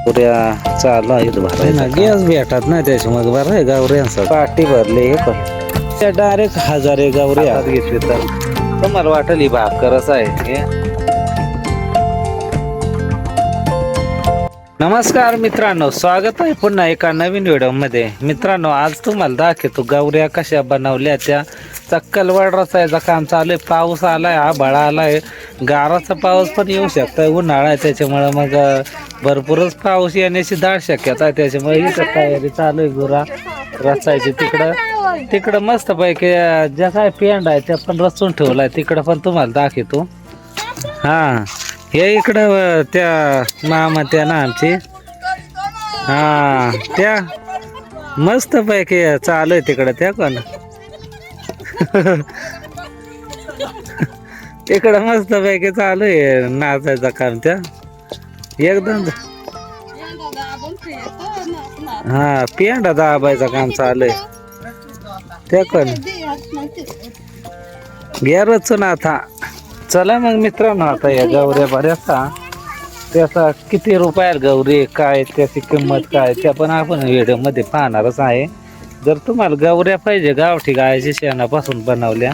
पुऱ्या चालू आहेत भरायला गॅस भेटत नाही त्याच्यामध्ये बरं आहे गावऱ्यांचा पाठी भरले हे पण त्या डायरेक्ट 1000 गावरे हात घेतले तर तुम्हाला वाटेल ही भाकरच आहे हे. नमस्कार मित्रांनो, स्वागत आहे पुन्हा एका नवीन व्हिडिओ मध्ये. मित्रांनो, आज तुम्हाला दाखवतो गावऱ्या कशा बनवल्या त्या. चक्कलवाड रचायचं काम चालू आहे. पाऊस आलाय, आभाळ आलाय, गाराचा पाऊस पण येऊ शकतोय. उन्हाळा आहे त्याच्यामुळे मग भरपूरच पाऊस येण्याची दाट शक्यता आहे. त्याच्यामुळे ही तयारी चालू आहे गुरा रचायची. तिकडं मस्त पैकी ज्या काय पेंड आहे त्या पण रचून ठेवलाय. तिकडं पण तुम्हाला दाखवतो. हा, हे इकडं त्या मामा त्या ना आमची, हा त्या मस्त पैकी चालू आहे तिकडं. त्या कोण तिकडं मस्त पैकी चालू आहे नाचायचं काम त्या एकदम. हा, पेंडा दाबायचं काम चालू आहे त्या कोण गेरच ना आता. चला मग मित्रांनो, आता या गौऱ्या बऱ्याचसा त्याचा किती रुपयाला गौरी काय त्याची किंमत काय त्या पण आपण व्हिडिओ मध्ये पाहणारच आहे. जर तुम्हाला गौऱ्या पाहिजे गावठी गायच्या शेणापासून बनवल्या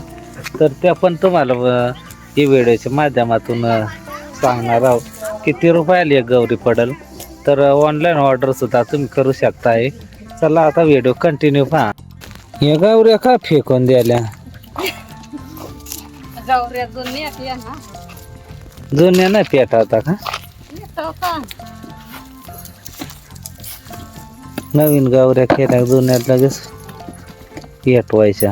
तर त्या पण तुम्हाला ही व्हिडिओच्या माध्यमातून सांगणार आहोत. किती रुपयाला एक गौरी पडेल तर ऑनलाईन ऑर्डर सुद्धा तुम्ही करू शकताय. चला आता व्हिडिओ कंटिन्यू पहा. या गौऱ्या का फेकून द्यायला? जुन्या नाही पेटावता का? नवीन गावऱ्या केल्या जुन्या लगेच पेटवायच्या.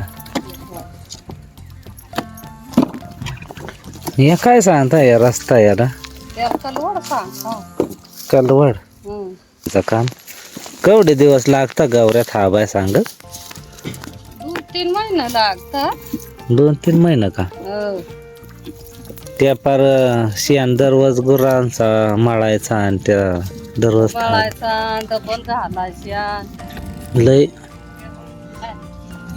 हे काय सांगता या रस्ता याला? कलवड काम केवढे दिवस लागता गावऱ्या थांबाय सांग? 2-3 महिने लागतात. 2-3 महिने का? त्या पार शेण दररोज गुरांचा मळायचा आणि त्या दररोज डबल घालायच्या, लय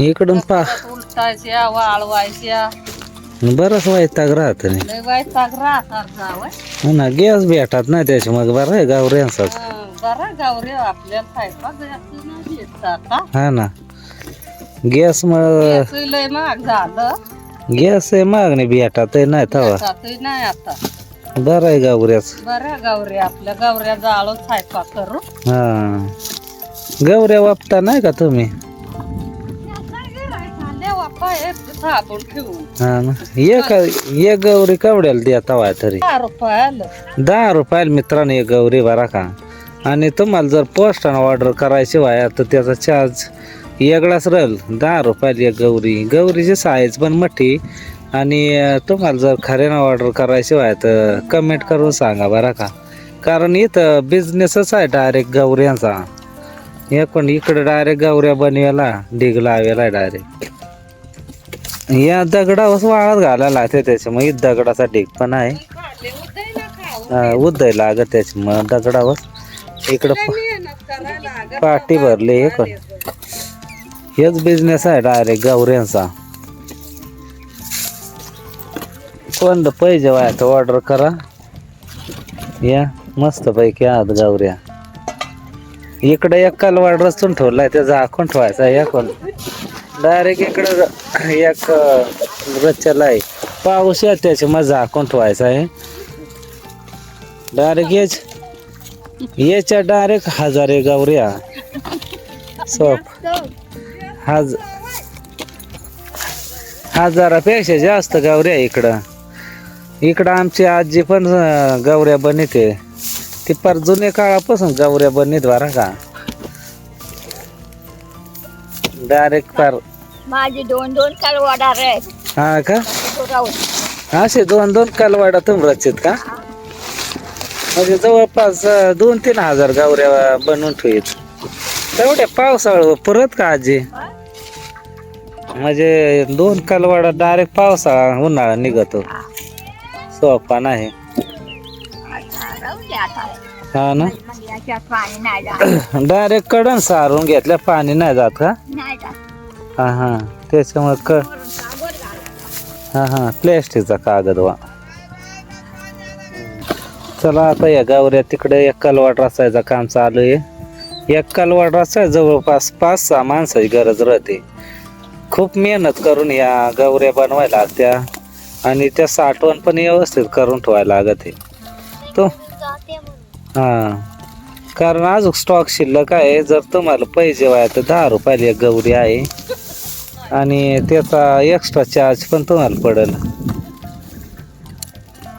इकडून पा उलटायच्या, वाळवायच्या, बरंच वैताग राहत नाही. लय वैताग राहतात. हो ना, गॅस भेटत नाही त्याच्या मग बरं आहे गावऱ्यांचा. बरं गावरे आपल्याला स्वयंपाक नाही येत. हा ना, गॅस मग लय महाग झालं. गॅस मागणी भेटत नाही तवा. नाही आता बरं आहे गावऱ्याच. बरं गावरे आपल्या गावऱ्या जाळून स्वयंपाक करू. हा, गौऱ्या वापता नाही का तुम्ही? साबण ठेवून. हा ना, एक गौरी केवढ्याला द्या तवा तरी? 10 रुपयाला. 10 रुपयाला मित्रांनो एक गौरी बरा का. आणि तुम्हाला जर पोस्टानं ऑर्डर करायची व्हाया तर त्याचा चार्ज वेगळाच राहील. 10 रुपयाला एक गौरी. गौरीची साईज पण मोठी. आणि तुम्हाला जर खऱ्यानं ऑर्डर करायची व्हाय तर कमेंट करून सांगा बरं का. कारण इथं बिझनेसच आहे डायरेक्ट गौऱ्यांचा. हे पण इकडे डायरेक्ट गौऱ्या बनवायला ढीग लावायला डायरेक्ट या दगडावर वाळत घालायला लागते. त्याच्यामुळे दगडाचा ढीग पण आहे. उदय लागत त्याच्यामुळे दगडावर इकडं पाठी भरली. हे पण हेच बिझनेस आहे डायरेक्ट गौऱ्यांचा. कोणतं पाहिजे व्हाय तर ऑर्डर करा. या मस्त पैकी आहात गौऱ्या. इकडे एक कलवाड रचून ठेवलाय त्याचा झाकून ठेवायचा. या कोण डायरेक्ट इकडं एक रचला आहे. पाऊस आहे त्याच्या मग झाकून ठेवायचा आहे. डायरेक्ट याच्या डायरेक्ट 1000 गौऱ्या सोप. 1000पेक्षा जास्त गौऱ्या इकडं. इकडं आमची आजी पण गौऱ्या बनते. ती फार जुन्या काळापासून गौऱ्या बनत बरं का. डायरेक्ट फार माझे 2-2 कलवाडा रे. हा का, असे 2-2 कलवाडा तुम्ही रचित का? म्हणजे जवळपास 2-3 हजार गौऱ्या बनवून ठेवीत. तेवढ्या पावसाळा परत का आजी? म्हणजे 2 कलवाडा डायरेक्ट पावसाळा उन्हाळा निघतो. सोपा नाही. हा ना, डायरेक्ट कडन सारून घेतल्या पाणी नाही जात का? हा हा, त्याच्यामुळे हा हा प्लॅस्टिकचा कागद वा. चला आता या गावऱ्या तिकडे एक कालवाड रचायचं काम चालू आहे. एक कालवाड रचाय जवळपास 5-6 माणसाची गरज राहते. खूप मेहनत करून या गावऱ्या बनवायला लागत्या आणि त्या साठवण पण व्यवस्थित करून ठेवायला लागत आहे तो. हा, कारण अजून स्टॉक शिल्लक आहे. जर तुम्हाला पाहिजे व्हाय तर 10 रुपयाला एक गौरी आहे आणि त्याचा एक्स्ट्रा चार्ज पण तुम्हाला पडेल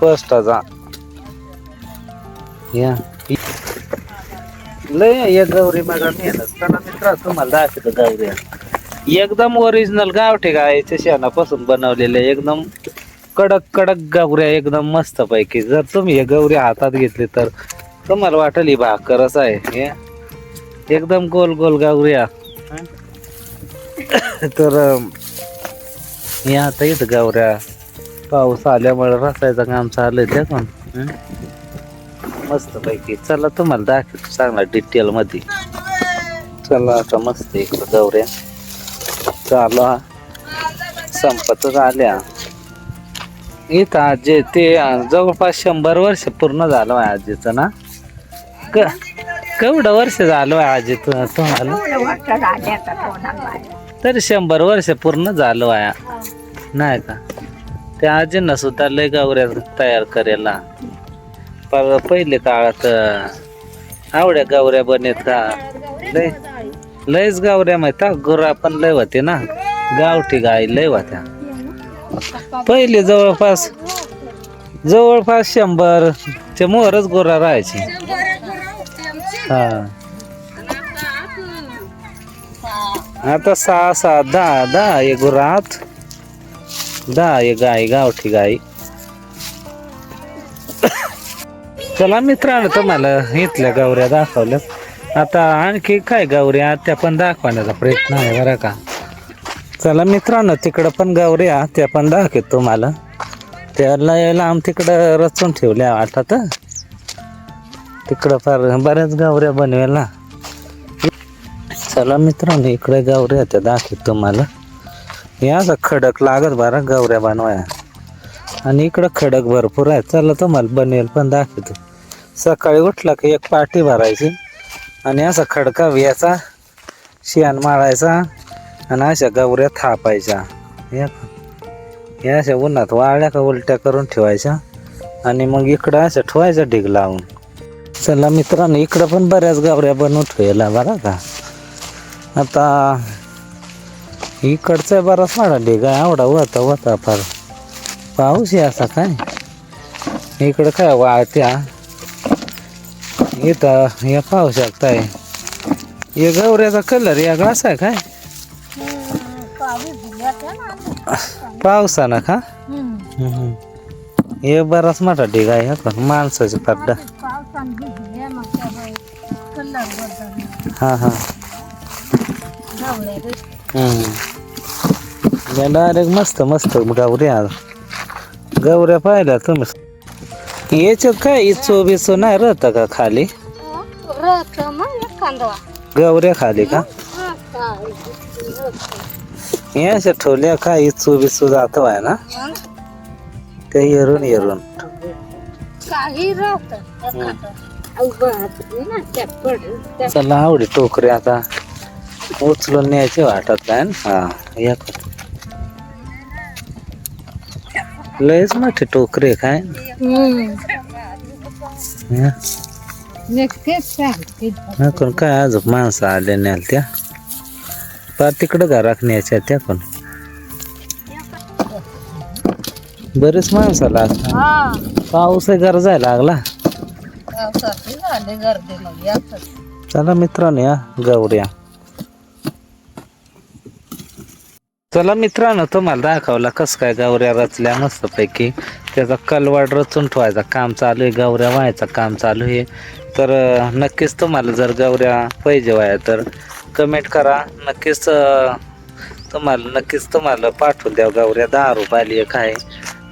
पोस्टाचा. या लय एक गौरी मला मेहनत करा मित्रा, तुम्हाला दाखवतो गौऱ्या एकदम ओरिजिनल गावठी गायच्या शेणापासून बनवलेल्या एकदम कडक कडक गौऱ्या, एकदम मस्त पैकी. जर तुम्ही हे गौरी हातात घेतली तर तुम्हाला वाटेल ही भाकरच आहे. हे एकदम गोल गोल गौऱ्या. तर या आता इथं गौऱ्या पाऊस आल्यामुळे रसायचं काम चालू आहे त्या पण मस्त पैकी. चला तुम्हाला दाखवतो चांगला डिटेल मध्ये. चला आता मस्त इकडं गौऱ्या चालू संपतच आल्या. इथं आजी ते जवळपास 100 वर्ष पूर्ण झालं आहे आजीचं ना. केवढं वर्ष झालं आहे आजी तुम्हाला? तरी 100 वर्ष पूर्ण झालं आहे नाही का. त्या आजींना सुद्धा लय गौऱ्या तयार करायला. पर पहिले काळात आवड्या गौऱ्या बनेत का लयच गौऱ्या माहिती. गुरा पण लय होते ना, गावठी गाय लय होत्या पहिले. जवळपास 100 चे मोहरच गोरा राहायचे. हा, आता 6-7 10 एक गुरात 10 एक गाय गावठी गाय. चला मित्रांनो तुम्हाला इथल्या गौऱ्या दाखवल्या. आता आणखी काय गौऱ्या त्या पण दाखवण्याचा प्रयत्न आहे बरं का. चला मित्रांनो तिकडं पण गौऱ्या त्या पण दाखवत तुम्हाला. त्याला यायला आम तिकडं रचून ठेवल्या वाटत. तिकडं फार बऱ्याच गौऱ्या बनवायला. चला मित्रांनो इकडे गौऱ्या त्या दाखवत तुम्हाला. याचा खडक लागत बरं गौऱ्या बनवाया आणि इकडं खडक भरपूर आहे. चला तुम्हाला बनवेल पण दाखवतो. सकाळी उठला की एक पाटी भरायची आणि असा खडका व्याचा शेण माळायचा आणि अशा गौऱ्या थापायच्या. या अशा उन्हात वाळल्या का उलट्या करून ठेवायच्या आणि मग इकडं अशा ठेवायच्या ढीग लावून. चला मित्रांनो इकडं पण बऱ्याच गौऱ्या बनवून ठेवायला बरं का. आता इकडचा बराच मोठा ढीग आहे. आवडा होता फार पाऊस आहे असा काय. इकडं काय वाळत्या इथं हे पाहू शकताय. हे गौऱ्याचा कलर वेगळाच आहे काय पावसानं का. हे बराच मोठा ढीग आहे पण माणसाची पड्डा. हा हा डायरेक्ट मस्त मस्त गौऱ्या पाहिल्या तुम्ही. याच्यात काय इचो बिचो नाही राहत का खाली गौऱ्या खाली का. याच्या ठेवल्या काय इचू बिचू जातो आहे ना ते येरून चला आवडी टोकरी आता उचलून न्यायची वाटत काय. हा या लयच मोठी टोकरी काय. कोण काय अजून माणसं आले नाही त्या पार तिकडं घरात न्यायच्या त्या पण बरेच माणसं लागतात. पाऊस गरजायला लागला. चला मित्रांनो या गौऱ्या. चला मित्रांनो तुम्हाला दाखवला कसं काय गौऱ्या रचल्या मस्त पैकी. त्याचा कलवाड रचून ठेवायचा काम चालू आहे. गौऱ्या व्हायचं काम चालू आहे. तर नक्कीच तुम्हाला जर गौऱ्या पाहिजे व्हाया तर कमेंट करा. नक्कीच तुम्हाला पाठवून द्या गौऱ्या. 10 रुपयाला एक आहे.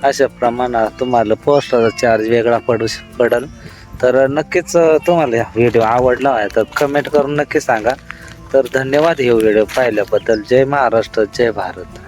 अशा प्रमाणात तुम्हाला पोस्टाचा चार्ज वेगळा पडेल. तर नक्कीच तुम्हाला व्हिडिओ आवडला आहे तर कमेंट करून नक्की सांगा. तर धन्यवाद हे व्हिडिओ पाहिल्याबद्दल. जय महाराष्ट्र जय भारत.